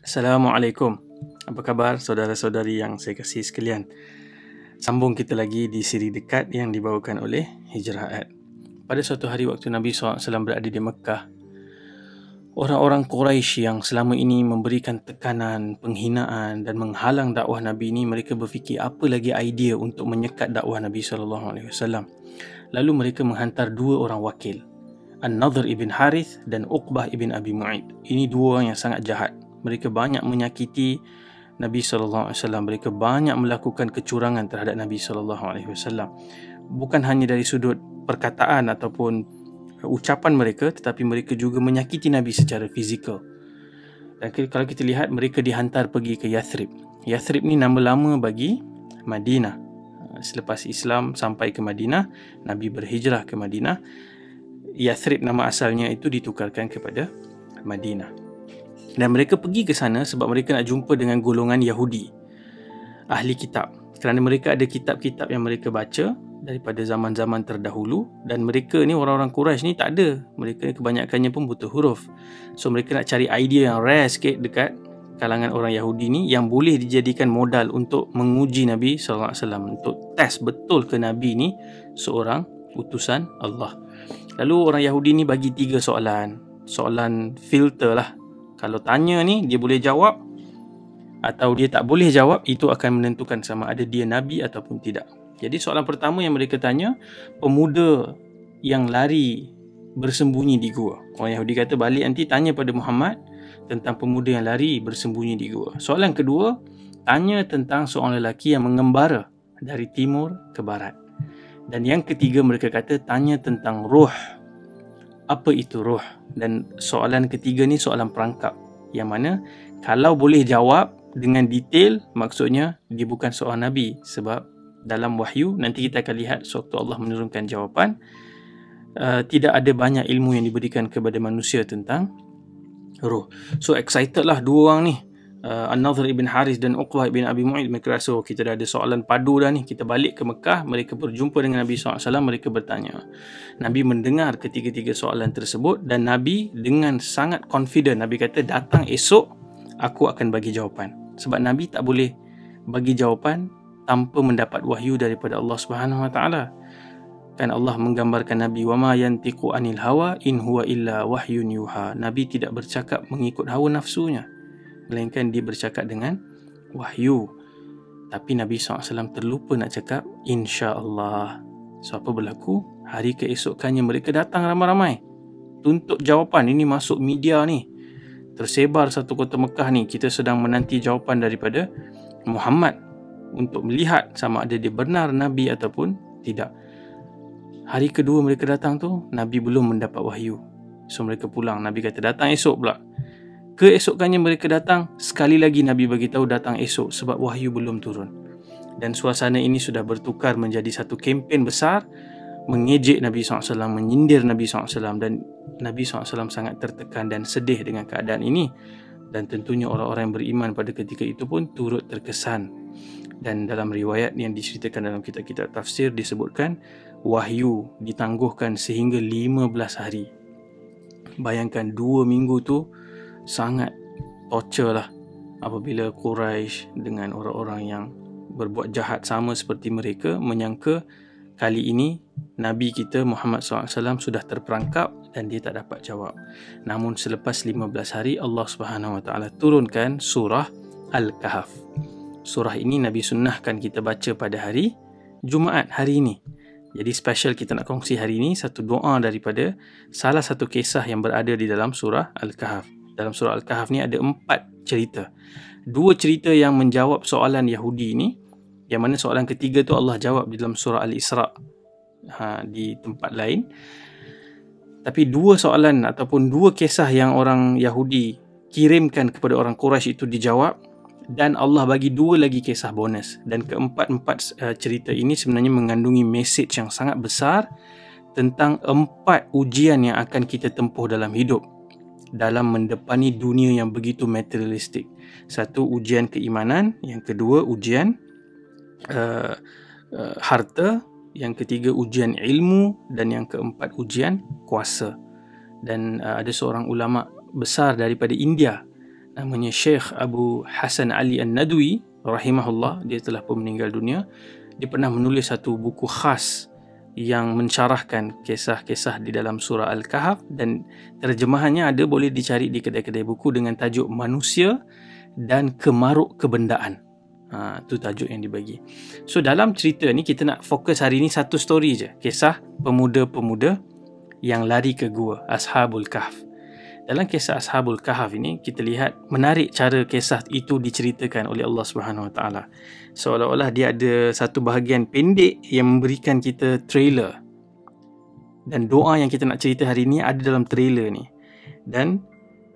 Assalamualaikum. Apa khabar saudara-saudari yang saya kasihi sekalian? Sambung kita lagi di siri dekat yang dibawakan oleh Hijrahat. Pada suatu hari waktu Nabi SAW berada di Mekah, orang-orang Quraisy yang selama ini memberikan tekanan, penghinaan dan menghalang dakwah Nabi ini, mereka berfikir apa lagi idea untuk menyekat dakwah Nabi SAW. Lalu mereka menghantar dua orang wakil, An-Nadhr ibn Harith dan Uqbah ibn Abi Mu'ayth. Ini dua orang yang sangat jahat. Mereka banyak menyakiti Nabi SAW. Mereka banyak melakukan kecurangan terhadap Nabi SAW. Bukan hanya dari sudut perkataan ataupun ucapan mereka, tetapi mereka juga menyakiti Nabi secara fizikal. Dan kalau kita lihat, mereka dihantar pergi ke Yathrib. Yathrib ni nama lama bagi Madinah. Selepas Islam sampai ke Madinah, Nabi berhijrah ke Madinah. Yathrib nama asalnya itu ditukarkan kepada Madinah. Dan mereka pergi ke sana sebab mereka nak jumpa dengan golongan Yahudi, ahli kitab. Kerana mereka ada kitab-kitab yang mereka baca daripada zaman-zaman terdahulu. Dan mereka ni, orang-orang Quraisy ni tak ada. Mereka ni kebanyakannya pun buta huruf. So mereka nak cari idea yang rare sikit dekat kalangan orang Yahudi ni, yang boleh dijadikan modal untuk menguji Nabi SAW, untuk test betul ke Nabi ni seorang utusan Allah. Lalu orang Yahudi ni bagi 3 soalan. Soalan filter lah. Kalau tanya ni, dia boleh jawab atau dia tak boleh jawab, itu akan menentukan sama ada dia Nabi ataupun tidak. Jadi soalan pertama yang mereka tanya, pemuda yang lari bersembunyi di gua. Orang Yahudi kata, balik nanti tanya pada Muhammad tentang pemuda yang lari bersembunyi di gua. Soalan kedua, tanya tentang seorang lelaki yang mengembara dari timur ke barat. Dan yang ketiga, mereka kata, tanya tentang ruh. Apa itu ruh? Dan soalan ketiga ni soalan perangkap, yang mana kalau boleh jawab dengan detail, maksudnya dia bukan seorang Nabi. Sebab dalam wahyu, nanti kita akan lihat sewaktu Allah menurunkan jawapan, tidak ada banyak ilmu yang diberikan kepada manusia tentang ruh. So excited lah dua orang ni, An-Nadhr ibn Harith dan Uqbah ibn Abi Mu'ayth. Mereka rasa, kita dah ada soalan padu dah ni. Kita balik ke Mekah, mereka berjumpa dengan Nabi SAW. Mereka bertanya. Nabi mendengar ketiga-tiga soalan tersebut, dan Nabi dengan sangat confident, Nabi kata, datang esok aku akan bagi jawapan. Sebab Nabi tak boleh bagi jawapan tanpa mendapat wahyu daripada Allah Subhanahu Wa Taala. Kan Allah menggambarkan Nabi, wama yantiqu anil hawa in huwa illa wahyun yuha. Nabi tidak bercakap mengikut hawa nafsunya, melainkan dia bercakap dengan wahyu. Tapi Nabi SAW terlupa nak cakap insya-Allah. So apa berlaku? Hari keesokannya mereka datang ramai-ramai tuntut jawapan. Ini masuk media ni, tersebar satu kota Mekah ni. Kita sedang menanti jawapan daripada Muhammad untuk melihat sama ada dia benar Nabi ataupun tidak. Hari kedua mereka datang tu, Nabi belum mendapat wahyu. So mereka pulang. Nabi kata datang esok pula. Keesokannya mereka datang, sekali lagi Nabi bagi tahu datang esok sebab wahyu belum turun. Dan suasana ini sudah bertukar menjadi satu kempen besar mengejek Nabi SAW, menyindir Nabi SAW. Dan Nabi SAW sangat tertekan dan sedih dengan keadaan ini. Dan tentunya orang-orang yang beriman pada ketika itu pun turut terkesan. Dan dalam riwayat yang diceritakan dalam kitab-kitab tafsir disebutkan, wahyu ditangguhkan sehingga 15 hari. Bayangkan 2 minggu tu sangat torture lah, apabila Quraisy dengan orang-orang yang berbuat jahat sama seperti mereka menyangka kali ini Nabi kita Muhammad SAW sudah terperangkap dan dia tak dapat jawab. Namun selepas 15 hari, Allah Subhanahu Wa Taala turunkan surah Al-Kahf. Surah ini Nabi sunnahkan kita baca pada hari Jumaat hari ini. Jadi special kita nak kongsi hari ini satu doa daripada salah satu kisah yang berada di dalam surah Al-Kahf. Dalam surah Al-Kahf ni ada 4 cerita. 2 cerita yang menjawab soalan Yahudi ni, yang mana soalan ketiga tu Allah jawab di dalam surah Al-Isra, di tempat lain. Tapi 2 soalan ataupun 2 kisah yang orang Yahudi kirimkan kepada orang Quraisy itu dijawab. Dan Allah bagi 2 lagi kisah bonus. Dan keempat-empat cerita ini sebenarnya mengandungi message yang sangat besar tentang 4 ujian yang akan kita tempuh dalam hidup, dalam mendepani dunia yang begitu materialistik. Satu, ujian keimanan. Yang kedua, ujian harta. Yang ketiga, ujian ilmu. Dan yang keempat, ujian kuasa. Dan ada seorang ulama besar daripada India, namanya Syekh Abu Hasan Ali An-Nadwi rahimahullah, dia telah pun meninggal dunia. Dia pernah menulis satu buku khas yang mensyarahkan kisah-kisah di dalam surah Al-Kahf, dan terjemahannya ada, boleh dicari di kedai-kedai buku dengan tajuk Manusia dan Kemaruk Kebendaan. Itu tajuk yang dibagi. So dalam cerita ni kita nak fokus hari ni satu story je, kisah pemuda-pemuda yang lari ke gua, Ashabul Kahf. Dalam kisah Ashabul Kahf ini kita lihat menarik cara kisah itu diceritakan oleh Allah Subhanahu Wa Taala. Seolah-olah dia ada satu bahagian pendek yang memberikan kita trailer, dan doa yang kita nak cerita hari ni ada dalam trailer ni, dan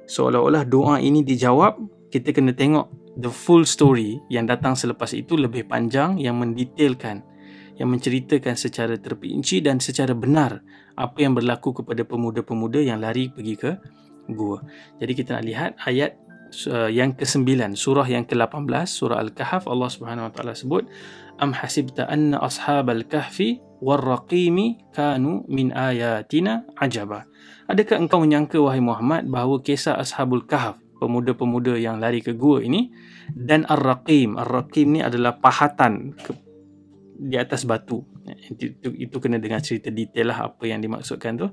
seolah-olah doa ini dijawab. Kita kena tengok the full story yang datang selepas itu, lebih panjang, yang mendetailkan, yang menceritakan secara terperinci dan secara benar apa yang berlaku kepada pemuda-pemuda yang lari pergi ke gua. Jadi kita nak lihat ayat yang ke-9, surah yang ke-18, surah Al-Kahf. Allah Subhanahu Wa Taala sebut, am hasibta anna ashabal kahfi warraqimi kanu min ayatina ajaba. Adakah engkau menyangka wahai Muhammad bahawa kisah Ashabul Kahf, pemuda-pemuda yang lari ke gua ini, dan Ar-Raqim ni adalah pahatan di atas batu. Itu kena dengar cerita detail lah apa yang dimaksudkan tu.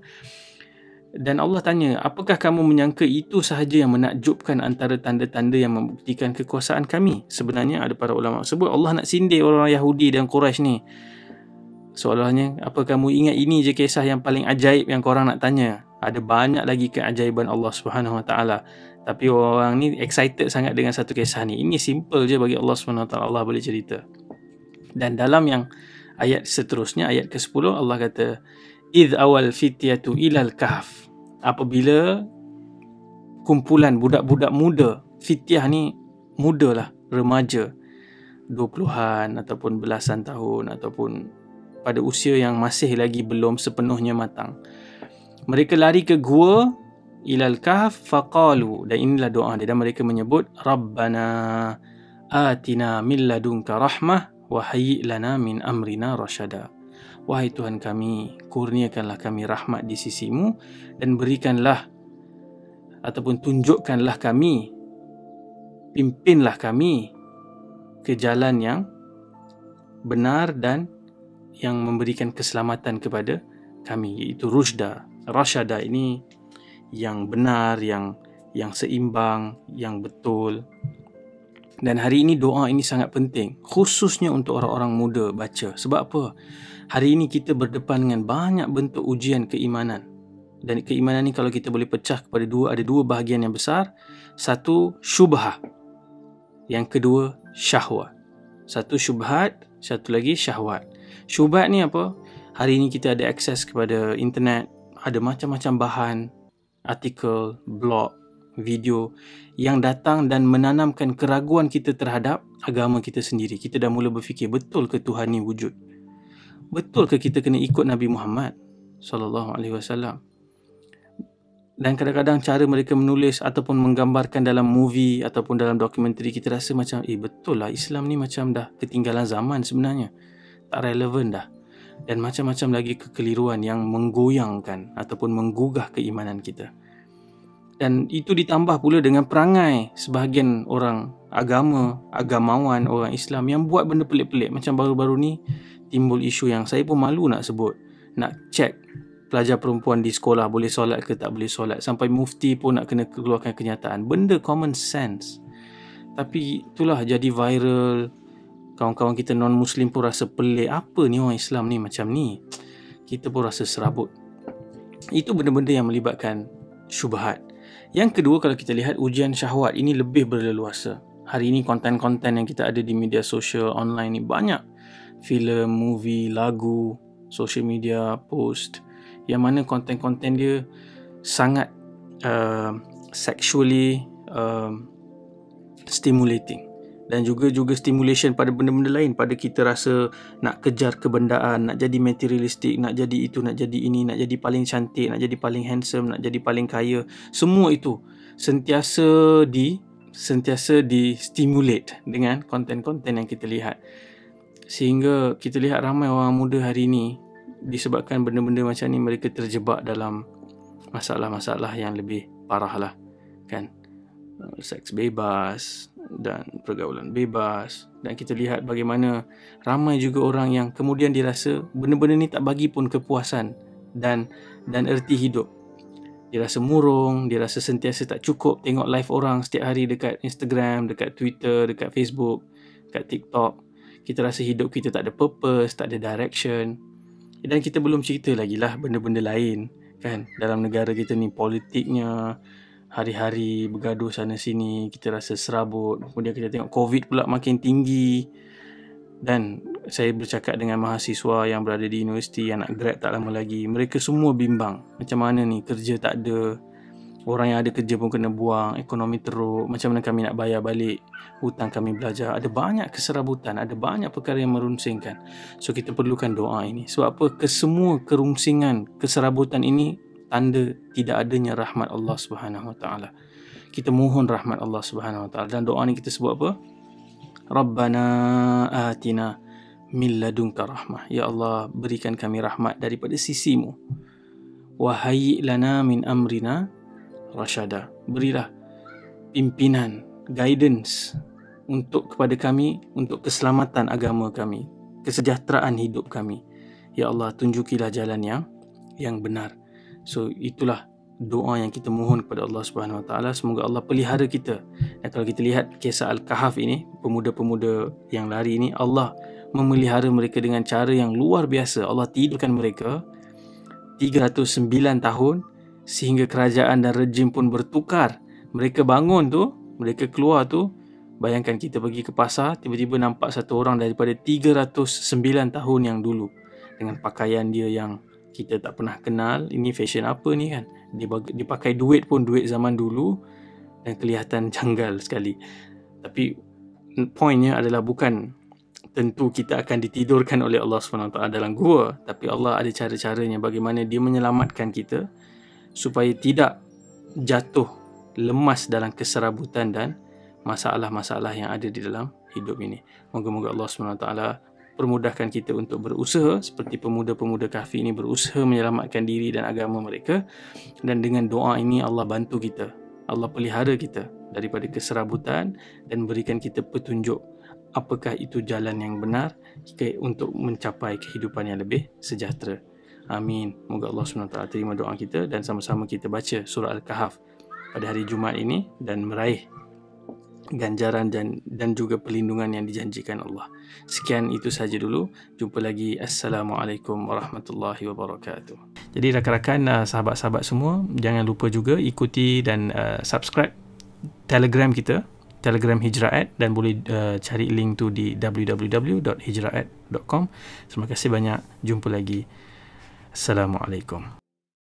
Dan Allah tanya, apakah kamu menyangka itu sahaja yang menakjubkan antara tanda-tanda yang membuktikan kekuasaan kami? Sebenarnya ada para ulama sebut Allah nak sindir orang Yahudi dan Quraisy ni. Soalnya, apa kamu ingat ini je kisah yang paling ajaib yang korang nak tanya? Ada banyak lagi keajaiban Allah Subhanahu Wa Taala. Tapi orang ni excited sangat dengan satu kisah ni. Ini simple je bagi Allah Subhanahu Wa Taala, Allah boleh cerita. Dan dalam yang ayat seterusnya, ayat ke-10, Allah kata, idh awal fityatu ilal kahf. Apabila kumpulan budak-budak muda, fityah ni muda lah, remaja, 20-an ataupun belasan tahun, ataupun pada usia yang masih lagi belum sepenuhnya matang, mereka lari ke gua, ilal kahf faqalu, dan inilah doa dia, dan mereka menyebut, Rabbana atina min ladunka rahmah wa hayyi' lana min amrina rasyada. Wahai Tuhan kami, kurniakanlah kami rahmat di sisimu, dan berikanlah ataupun tunjukkanlah kami, pimpinlah kami ke jalan yang benar dan yang memberikan keselamatan kepada kami, iaitu rusyda. Rasyada ini yang benar, yang seimbang, yang betul. Dan hari ini doa ini sangat penting, khususnya untuk orang-orang muda baca. Sebab apa? Hari ini kita berdepan dengan banyak bentuk ujian keimanan. Dan keimanan ni kalau kita boleh pecah kepada ada dua bahagian yang besar. Satu, syubhah. Yang kedua, syahwat. Satu syubhat, satu lagi syahwat. Syubhat ni apa? Hari ini kita ada akses kepada internet, ada macam-macam bahan, artikel, blog, video yang datang dan menanamkan keraguan kita terhadap agama kita sendiri. Kita dah mula berfikir, betul ke Tuhan ni wujud? Betul ke kita kena ikut Nabi Muhammad sallallahu alaihi wasallam? Dan kadang-kadang cara mereka menulis ataupun menggambarkan dalam movie ataupun dalam dokumentari, kita rasa macam betul lah, Islam ni macam dah ketinggalan zaman sebenarnya, tak relevan dah. Dan macam-macam lagi kekeliruan yang menggoyangkan ataupun menggugah keimanan kita. Dan itu ditambah pula dengan perangai sebahagian orang agamawan, orang Islam yang buat benda pelik-pelik. Macam baru-baru ni timbul isu yang saya pun malu nak sebut, nak cek pelajar perempuan di sekolah boleh solat ke tak boleh solat, sampai mufti pun nak kena keluarkan kenyataan. Benda common sense, tapi itulah jadi viral. Kawan-kawan kita non-Muslim pun rasa pelik, apa ni orang Islam ni macam ni. Kita pun rasa serabut. Itu benda-benda yang melibatkan syubhat. Yang kedua, kalau kita lihat ujian syahwat ini lebih berleluasa. Hari ini konten-konten yang kita ada di media sosial online ni banyak. Filem, movie, lagu, social media, post, yang mana konten-konten dia sangat sexually stimulating, dan juga stimulation pada benda-benda lain, pada kita rasa nak kejar kebendaan, nak jadi materialistik, nak jadi itu, nak jadi ini, nak jadi paling cantik, nak jadi paling handsome, nak jadi paling kaya. Semua itu sentiasa di stimulate dengan konten-konten yang kita lihat. Sehingga kita lihat ramai orang muda hari ini, disebabkan benda-benda macam ni, mereka terjebak dalam masalah-masalah yang lebih parah lah, kan. seks bebas dan pergaulan bebas, dan kita lihat bagaimana ramai juga orang yang kemudian dirasa benda-benda ni tak bagi pun kepuasan dan erti hidup. Dia rasa murung, dia rasa sentiasa tak cukup tengok live orang setiap hari dekat Instagram, dekat Twitter, dekat Facebook, dekat TikTok. Kita rasa hidup kita tak ada purpose, tak ada direction. Dan kita belum cerita lagi lah benda-benda lain kan. Dalam negara kita ni politiknya hari-hari bergaduh sana sini, kita rasa serabut. Kemudian kita tengok COVID pula makin tinggi. Dan saya bercakap dengan mahasiswa yang berada di universiti yang nak grad tak lama lagi. Mereka semua bimbang. Macam mana ni, kerja tak ada. Orang yang ada kerja pun kena buang. Ekonomi teruk. Macam mana kami nak bayar balik hutang kami belajar. Ada banyak keserabutan. Ada banyak perkara yang merunsingkan. So kita perlukan doa ini. Sebab apa? Kesemua kerungsingan, keserabutan ini tanda tidak adanya rahmat Allah Subhanahu Wa Taala. Kita mohon rahmat Allah Subhanahu Wa Taala. Dan doa ni kita sebut apa? Rabbana atina min ladunka rahmah. Ya Allah, berikan kami rahmat daripada sisimu. Wa hayyi lana min amrina rasyada. Berilah pimpinan, guidance untuk kepada kami, untuk keselamatan agama kami, kesejahteraan hidup kami. Ya Allah, tunjukilah jalan yang benar. So itulah doa yang kita mohon kepada Allah Subhanahu Wa Taala. Semoga Allah pelihara kita. Dan kalau kita lihat kisah Al-Kahf ini, pemuda-pemuda yang lari ini, Allah memelihara mereka dengan cara yang luar biasa. Allah tidurkan mereka 309 tahun sehingga kerajaan dan rejim pun bertukar. Mereka bangun tu, mereka keluar tu, bayangkan kita pergi ke pasar, tiba-tiba nampak satu orang daripada 309 tahun yang dulu dengan pakaian dia yang kita tak pernah kenal. Ini fashion apa ni kan? Dia pakai duit pun duit zaman dulu dan kelihatan janggal sekali. Tapi poinnya adalah bukan tentu kita akan ditidurkan oleh Allah SWT dalam gua, tapi Allah ada cara-caranya bagaimana dia menyelamatkan kita supaya tidak jatuh lemas dalam keserabutan dan masalah-masalah yang ada di dalam hidup ini. Moga-moga Allah SWT permudahkan kita untuk berusaha seperti pemuda-pemuda Kahfi ini berusaha menyelamatkan diri dan agama mereka. Dan dengan doa ini Allah bantu kita, Allah pelihara kita daripada keserabutan dan berikan kita petunjuk apakah itu jalan yang benar untuk mencapai kehidupan yang lebih sejahtera. Amin. Moga Allah SWT terima doa kita dan sama-sama kita baca surah Al-Kahf pada hari Jumaat ini dan meraih ganjaran dan juga perlindungan yang dijanjikan Allah. Sekian, itu saja dulu. Jumpa lagi. Assalamualaikum warahmatullahi wabarakatuh. Jadi rakan-rakan, sahabat-sahabat semua, jangan lupa juga ikuti dan subscribe Telegram kita, Telegram Hijrah@, dan boleh cari link tu di www.hijrah@.com. Terima kasih banyak. Jumpa lagi. Assalamualaikum.